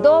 2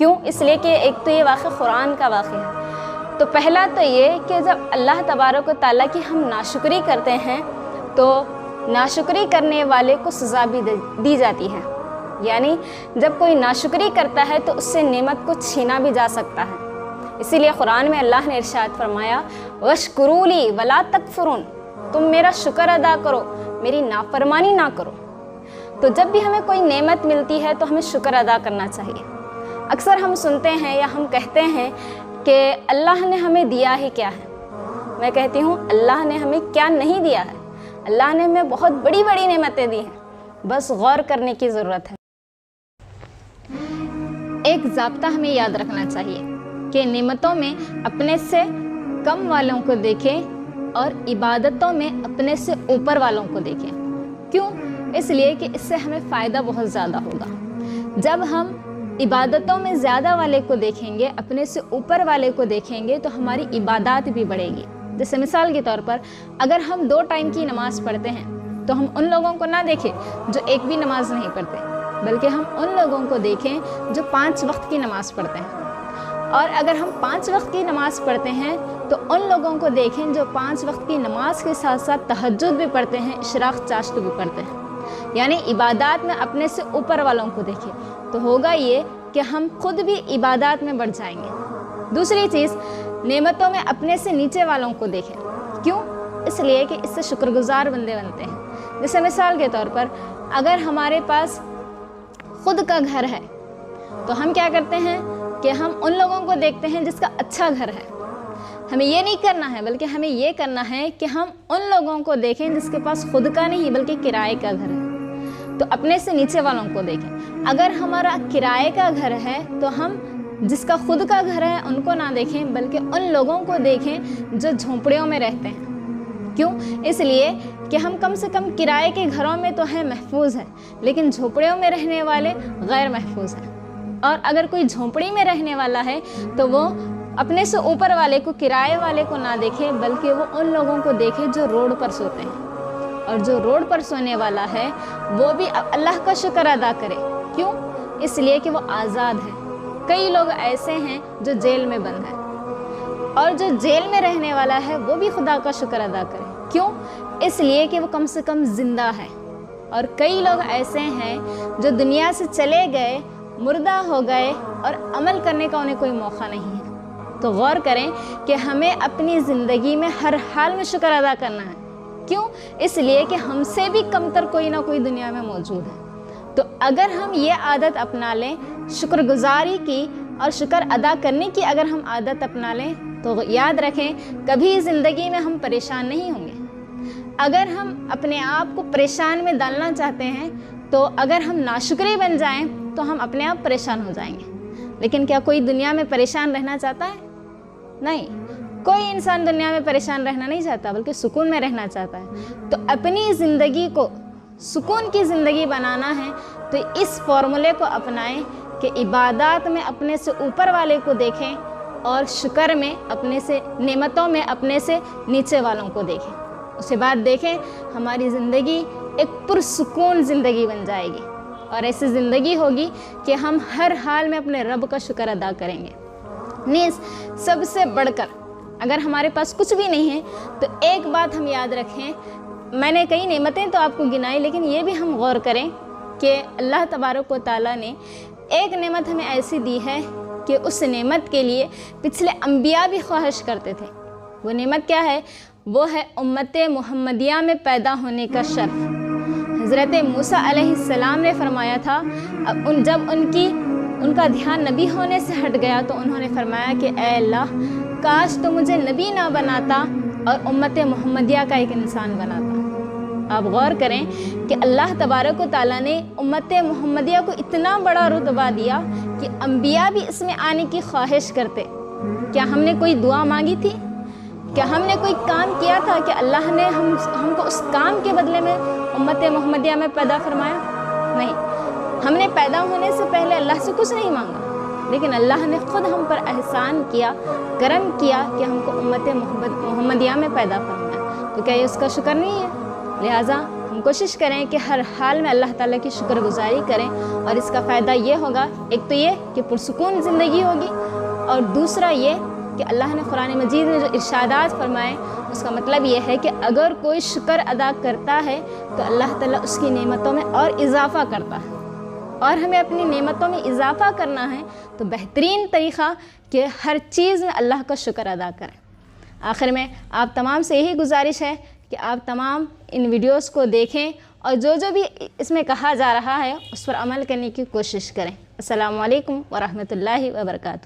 کیوں؟ اس لیے کہ ایک تو یہ واقعہ قرآن کا واقعہ ہے۔ تو پہلا تو یہ کہ جب اللہ تبارک و تعالیٰ کی ہم ناشکری کرتے ہیں تو ناشکری کرنے والے کو سزا بھی دی جاتی ہے، یعنی جب کوئی ناشکری کرتا ہے تو اس سے نعمت کو چھینا بھی جا سکتا ہے۔ اسی لیے قرآن میں اللہ نے ارشاد فرمایا وَاشْكُرُوا لِي وَلَا تَكْفُرُونَ، تم میرا شکر ادا کرو، میری نافرمانی نہ کرو۔ تو جب بھی ہمیں کوئی نعمت ملتی ہے تو ہمیں شکر ادا کرنا چاہیے۔ اکثر ہم سنتے ہیں یا ہم کہتے ہیں کہ اللہ نے ہمیں دیا ہی کیا ہے۔ میں کہتی ہوں اللہ نے ہمیں کیا نہیں دیا ہے، اللہ نے ہمیں بہت بڑی بڑی نعمتیں دی ہیں، بس غور کرنے کی ضرورت ہے۔ ایک ضابطہ ہمیں یاد رکھنا چاہیے کہ نعمتوں میں اپنے سے کم والوں کو دیکھیں اور عبادتوں میں اپنے سے اوپر والوں کو دیکھیں۔ کیوں؟ اس لیے کہ اس سے ہمیں فائدہ بہت زیادہ ہوگا۔ جب ہم عبادتوں میں زیادہ والے کو دیکھیں گے، اپنے سے اوپر والے کو دیکھیں گے تو ہماری عبادات بھی بڑھے گی۔ جیسے مثال کے طور پر اگر ہم 2 ٹائم کی نماز پڑھتے ہیں تو ہم ان لوگوں کو نہ دیکھیں جو ایک بھی نماز نہیں پڑھتے، بلکہ ہم ان لوگوں کو دیکھیں جو 5 وقت کی نماز پڑھتے ہیں۔ اور اگر ہم 5 وقت کی نماز پڑھتے ہیں تو ان لوگوں کو دیکھیں جو 5 وقت کی نماز کے ساتھ ساتھ تہجد بھی پڑھتے ہیں، اشراق چاشت بھی پڑھتے ہیں۔ یعنی عبادات میں اپنے سے اوپر والوں کو دیکھیں تو ہوگا یہ کہ ہم خود بھی عبادات میں بڑھ جائیں گے۔ دوسری چیز، نعمتوں میں اپنے سے نیچے والوں کو دیکھیں۔ کیوں؟ اس لیے کہ اس سے شکر گزار بندے بنتے ہیں۔ جیسے مثال کے طور پر اگر ہمارے پاس خود کا گھر ہے تو ہم کیا کرتے ہیں کہ ہم ان لوگوں کو دیکھتے ہیں جس کا اچھا گھر ہے۔ ہمیں یہ نہیں کرنا ہے، بلکہ ہمیں یہ کرنا ہے کہ ہم ان لوگوں کو دیکھیں جس کے پاس خود کا نہیں بلکہ کرائے کا گھر ہے، تو اپنے سے نیچے والوں کو دیکھیں۔ اگر ہمارا کرائے کا گھر ہے تو ہم جس کا خود کا گھر ہے ان کو نہ دیکھیں بلکہ ان لوگوں کو دیکھیں جو جھونپڑیوں میں رہتے ہیں۔ کیوں؟ اس لیے کہ ہم کم سے کم کرائے کے گھروں میں تو ہے محفوظ ہے، لیکن جھونپڑیوں میں رہنے والے غیر محفوظ ہیں۔ اور اگر کوئی جھونپڑی میں رہنے والا ہے تو وہ اپنے سے اوپر والے کو، کرائے والے کو نہ دیکھے بلکہ وہ ان لوگوں کو دیکھے جو روڈ پر سوتے ہیں۔ اور جو روڈ پر سونے والا ہے وہ بھی اللہ کا شکر ادا کرے۔ کیوں؟ اس لیے کہ وہ آزاد ہے۔ کئی لوگ ایسے ہیں جو جیل میں بند ہیں، اور جو جیل میں رہنے والا ہے وہ بھی خدا کا شکر ادا کرے۔ کیوں؟ اس لیے کہ وہ کم سے کم زندہ ہے۔ اور کئی لوگ ایسے ہیں جو دنیا سے چلے گئے، مردہ ہو گئے، اور عمل کرنے کا انہیں کوئی موقع نہیں ہے۔ تو غور کریں کہ ہمیں اپنی زندگی میں ہر حال میں شکر ادا کرنا ہے۔ کیوں؟ اس لیے کہ ہم سے بھی کمتر کوئی نہ کوئی دنیا میں موجود ہے۔ تو اگر ہم یہ عادت اپنا لیں، شکر گزاری کی اور شکر ادا کرنے کی اگر ہم عادت اپنا لیں تو یاد رکھیں کبھی زندگی میں ہم پریشان نہیں ہوں گے۔ اگر ہم اپنے آپ کو پریشان میں ڈالنا چاہتے ہیں تو اگر ہم ناشکری بن جائیں تو ہم اپنے آپ پریشان ہو جائیں گے۔ لیکن کیا کوئی دنیا میں پریشان رہنا چاہتا ہے؟ نہیں، کوئی انسان دنیا میں پریشان رہنا نہیں چاہتا بلکہ سکون میں رہنا چاہتا ہے۔ تو اپنی زندگی کو سکون کی زندگی بنانا ہے تو اس فارمولے کو اپنائیں کہ عبادات میں اپنے سے اوپر والے کو دیکھیں اور شکر میں اپنے سے، نعمتوں میں اپنے سے نیچے والوں کو دیکھیں۔ اس کے بعد دیکھیں ہماری زندگی ایک پرسکون زندگی بن جائے گی، اور ایسی زندگی ہوگی کہ ہم ہر حال میں اپنے رب کا شکر ادا کریں گے۔ نیز سب سے بڑھ کر اگر ہمارے پاس کچھ بھی نہیں ہے تو ایک بات ہم یاد رکھیں، میں نے کئی نعمتیں تو آپ کو گنائی، لیکن یہ بھی ہم غور کریں کہ اللہ تبارک و تعالیٰ نے ایک نعمت ہمیں ایسی دی ہے کہ اس نعمت کے لیے پچھلے انبیاء بھی خواہش کرتے تھے۔ وہ نعمت کیا ہے؟ وہ ہے امت محمدیہ میں پیدا ہونے کا شرف۔ حضرت موسیٰ علیہ السلام نے فرمایا تھا، جب ان کا دھیان نبی ہونے سے ہٹ گیا تو انہوں نے فرمایا کہ اے اللہ، کاش تو مجھے نبی نہ بناتا اور امت محمدیہ کا ایک انسان بناتا۔ آپ غور کریں کہ اللہ تبارک و تعالیٰ نے امت محمدیہ کو اتنا بڑا رتبہ دیا کہ انبیاء بھی اس میں آنے کی خواہش کرتے۔ کیا ہم نے کوئی دعا مانگی تھی؟ کیا ہم نے کوئی کام کیا تھا کہ اللہ نے ہم کو اس کام کے بدلے میں امت محمدیہ میں پیدا فرمایا؟ نہیں، ہم نے پیدا ہونے سے پہلے اللہ سے کچھ نہیں مانگا، لیکن اللہ نے خود ہم پر احسان کیا، کرم کیا کہ ہم کو امت محمدیہ میں پیدا فرمایا۔ تو کیا یہ اس کا شکر نہیں ہے؟ لہٰذا ہم ہم کوشش کریں کہ ہر حال میں اللہ تعالیٰ کی شکر گزاری کریں، اور اس کا فائدہ یہ ہوگا، ایک تو یہ کہ پرسکون زندگی ہوگی، اور دوسرا یہ کہ اللہ نے قرآن مجید میں جو ارشادات فرمائے اس کا مطلب یہ ہے کہ اگر کوئی شکر ادا کرتا ہے تو اللہ تعالیٰ اس کی نعمتوں میں اور اضافہ کرتا ہے، اور ہمیں اپنی نعمتوں میں اضافہ کرنا ہے تو بہترین طریقہ کہ ہر چیز میں اللہ کا شکر ادا کریں۔ آخر میں آپ تمام سے یہی گزارش ہے کہ آپ تمام ان ویڈیوز کو دیکھیں اور جو بھی اس میں کہا جا رہا ہے اس پر عمل کرنے کی کوشش کریں۔ السلام علیکم ورحمۃ اللہ وبرکاتہ۔